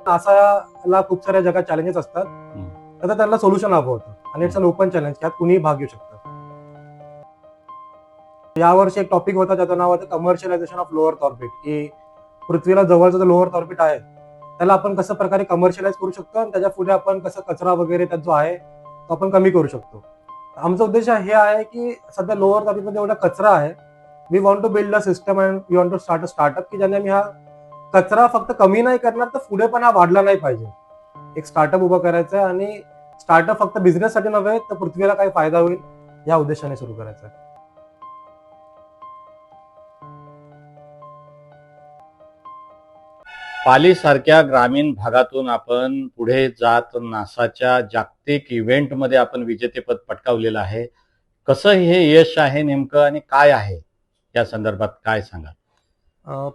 नासाला खूप साऱ्या जगात चॅलेंजेस असतात, तर त्यांना सोल्युशन हवं होतं आणि इट्स अन ओपन चॅलेंज, त्यात कुणीही भाग घेऊ शकतं. यावर्षी एक टॉपिक होता ज्याचं नाव होतं कमर्शियलायझेशन ऑफ लोअर ऑर्बिट, की पृथ्वीला जवळचा जो लोअर ऑर्बिट आहे त्याला आपण कसं प्रकारे कमर्शियलाइज करू शकतो आणि त्याच्या पुढे आपण कसं कचरा वगैरे त्यात जो आहे तो आपण कमी करू शकतो. आमचा उद्देश हे आहे की सध्या लोअर ऑर्बिटमध्ये एवढा कचरा आहे, we want to build a system and we want to start a startup की ज्याने आम्ही हा कचरा फक्त कमी नाही करणार तर पुढे पण हा वाढला नाही पाहिजे. एक स्टार्टअप उभं करायचं आहे आणि स्टार्टअप फक्त बिझनेससाठी नव्हे तर पृथ्वीला काही फायदा होईल या उद्देशाने सुरू करायचं आहे. पाली सारख्या ग्रामीण भागातून आपण पुढे जात नासाच्या जागतिक इव्हेंटमध्ये आपण विजेतेपद पटकावलेलं आहे. कसं हे यश आहे नेमकं आणि काय आहे या संदर्भात काय सांगा?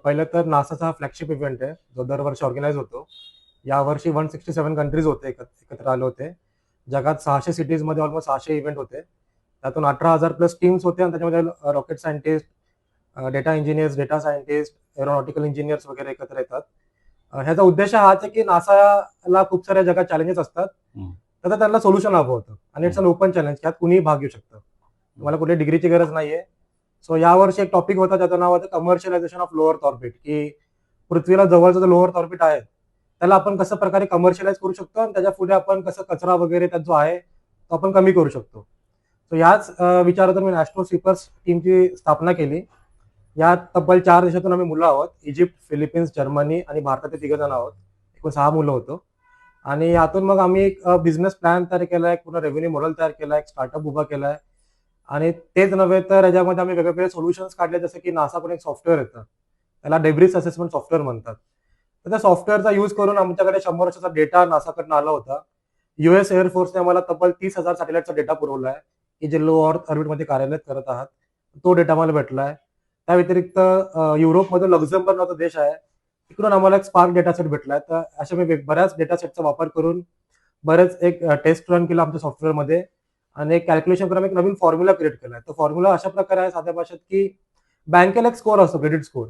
पहिलं तर नासाचा हा फ्लॅगशिप इव्हेंट आहे जो दरवर्षी ऑर्गनाईज होतो. यावर्षी 167 कंट्रीज होते एकत्र आले होते. जगात 600 सिटीजमध्ये ऑलमोस्ट 600 इव्हेंट होते. त्यातून 18,000 प्लस टीम्स होते आणि त्याच्यामध्ये rocket scientist, data engineers, data scientist, aeronautical engineers वगैरे एकत्र येतात. ह्याचा उद्देश हाच आहे की नासाला खूप साऱ्या जगात चॅलेंजेस असतात, तर त्यांना सोल्युशन हवं होतं आणि इट्स अन ओपन चॅलेंज, त्यात कुणीही भाग घेऊ शकतं. तुम्हाला कुठे डिग्रीची गरज नाहीये. सो यावर्षी एक टॉपिक होता ज्याचं नाव होतं कमर्शियलायझेशन ऑफ लोअर ऑर्बिट, की पृथ्वीला जवळचा जो लोअर ऑर्बिट आहे त्याला आपण कसं प्रकारे कमर्शियलाइज करू शकतो आणि त्याच्या पुढे आपण कसं कचरा वगैरे त्यात जो आहे तो आपण कमी करू शकतो. सो याच विचारातून मी ॲस्ट्रो स्वीपर्स टीमची स्थापना केली. यात तब्बल 4 देशातून आम्ही मुलं आहोत. इजिप्त, फिलिपिन्स, जर्मनी आणि भारताचे 3 जण आहोत. एकूण 6 मुलं होतो. आणि यातून मग आम्ही एक बिझनेस प्लॅन तयार केलाय, पूर्ण रेव्हेन्यू मॉडेल तयार केलाय, एक स्टार्टअप उभा केलाय. आणि तेच नव्हे तर याच्यामध्ये आम्ही वेगवेगळे सोल्युशन्स काढले, जसं की नासाकडून एक सॉफ्टवेअर येतं, त्याला डेब्रिस असेसमेंट सॉफ्टवेअर म्हणतात. तर त्या सॉफ्टवेअरचा यूज करून आमच्याकडे 100 वर्षाचा डेटा नासाकडनं आला होता. युएस एअरफोर्सने आम्हाला तब्बल 30,000 सॅटेलाइटचा डेटा पुरवला आहे, की जे लो अर्थ ऑर्बिटमध्ये कार्यरत करत आहात. तो डेटा आम्हाला भेटलाय. त्या व्यतिरिक्त युरोपमध्ये लक्झमबर्ग नावाचा देश आहे, तिकडून आम्हाला एक स्पार्क डेटा सेट भेटलाय. तर अशा मी बऱ्याच डेटा सेटचा वापर करून बरेच एक टेस्ट रन केला आमच्या सॉफ्टवेअरमध्ये आणि एक कॅल्क्युलेशन करून एक नवीन फॉर्म्युला क्रिएट केलाय. तो फॉर्म्युला अशा प्रकारे आहे साध्या भाषेत, की बँकेला एक स्कोर असतो, क्रेडिट स्कोर.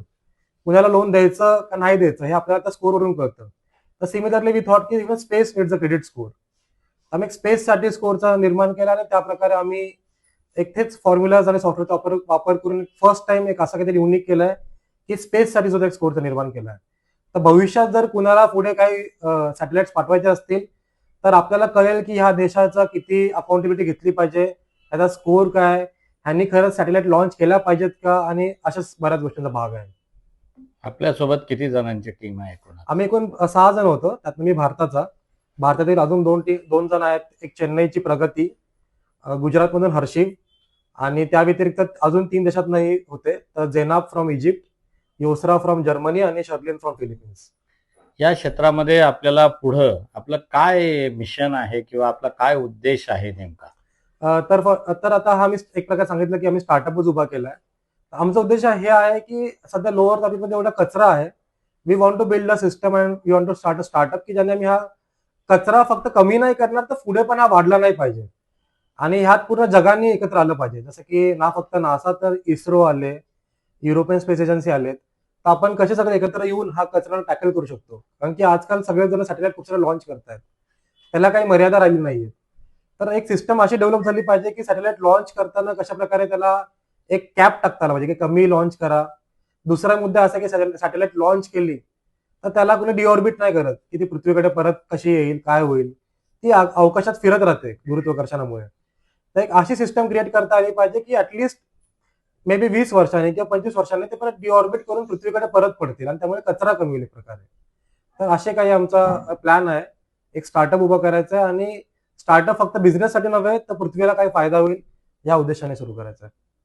कुणाला लोन द्यायचं का नाही द्यायचं हे आपल्याला त्या स्कोरवरून कळतं. तर सिमिलरली वी थॉट की even space needs a credit score. आम्ही एक स्पेससाठी स्कोरचा निर्माण केला आणि त्या प्रकारे आम्ही एक तेच फॉर्म्युलाज आणि सॉफ्टवेअरचा वापर करून फर्स्ट टाइम एक असा काहीतरी युनिक केलाय की स्पेससाठी सुद्धा एक स्कोरचा निर्माण केलाय. तर भविष्यात जर कुणाला पुढे काही सॅटेलाइट्स पाठवायचे असतील तर आपल्याला कळेल की ह्या देशाचा किती अकाउंटेबिलिटी घेतली पाहिजे, त्याचा स्कोर काय, ह्यांनी खरंच सॅटेलाइट लॉन्च केल्या पाहिजेत का, आणि अशाच बऱ्याच गोष्टींचा भाग आहे. आपल्यासोबत किती जणांची टीम आहे एकूण? आम्ही एकूण 6 जण होतो, त्यात मी भारतातील अजून 2 जण आहेत. एक चेन्नईची प्रगती, गुजरातमधून हर्षिव, आणि त्या व्यतिरिक्त अजून 3 देशातनंही होते. तर जेनाब फ्रॉम इजिप्त, योसरा फ्रॉम जर्मनी आणि शर्लिन फ्रॉम फिलिपिन्स. या क्षेत्रामध्ये आपल्याला पुढं आपलं काय मिशन आहे किंवा आपला काय उद्देश आहे नेमका? तर आता हा मी एक प्रकारे सांगितलं की आम्ही स्टार्टअपच उभा केलाय. आमचा उद्देश हे आहे की सध्या लोअर ऑर्बिटमध्ये एवढा कचरा आहे, we want to build a system and we want to start a startup की ज्याने आम्ही हा कचरा फक्त कमी नाही करणार तर पुढे पण हा वाढला नाही पाहिजे. आणि ह्यात पूर्ण जगाने एकत्र आलं पाहिजे. जसं की ना फक्त नासा तर इस्रो आले, युरोपियन स्पेस एजन्सी आलेत. तर आपण कसे सगळे एकत्र येऊन हा कचरा टॅकल करू शकतो. कारण की आजकाल सगळेजण सॅटेलाइट खूप सारे लॉन्च करतायत. त्याला काही मर्यादा राहिली नाहीये. तर एक सिस्टम अशी डेव्हलप झाली पाहिजे की सॅटेलाइट लॉन्च करताना कशा प्रकारे त्याला एक कॅप टाकता आला पाहिजे की कमी लॉन्च करा. दुसरा मुद्दा असा की सॅटेलाइट लॉन्च केली तर त्याला कोणी डिऑर्बिट नाही करत की ती पृथ्वीकडे परत कशी येईल, काय होईल. ती अवकाशात फिरत राहते गुरुत्वाकर्षणामुळे. तर एक अशी सिस्टम क्रिएट करता आली पाहिजे की ऍटलिस्ट मे बी 20 वर्षांनी किंवा 25 वर्षांनी ते परत डिऑर्बिट करून पृथ्वीकडे परत पडतील आणि त्यामुळे कचरा कमी होईल एक प्रकारे. तर असे काही आमचा प्लॅन आहे. एक स्टार्टअप उभं करायचं आहे आणि स्टार्टअप फक्त बिझनेससाठी नव्हे तर पृथ्वीला काही फायदा होईल या उद्देशाने सुरू करायचं आहे.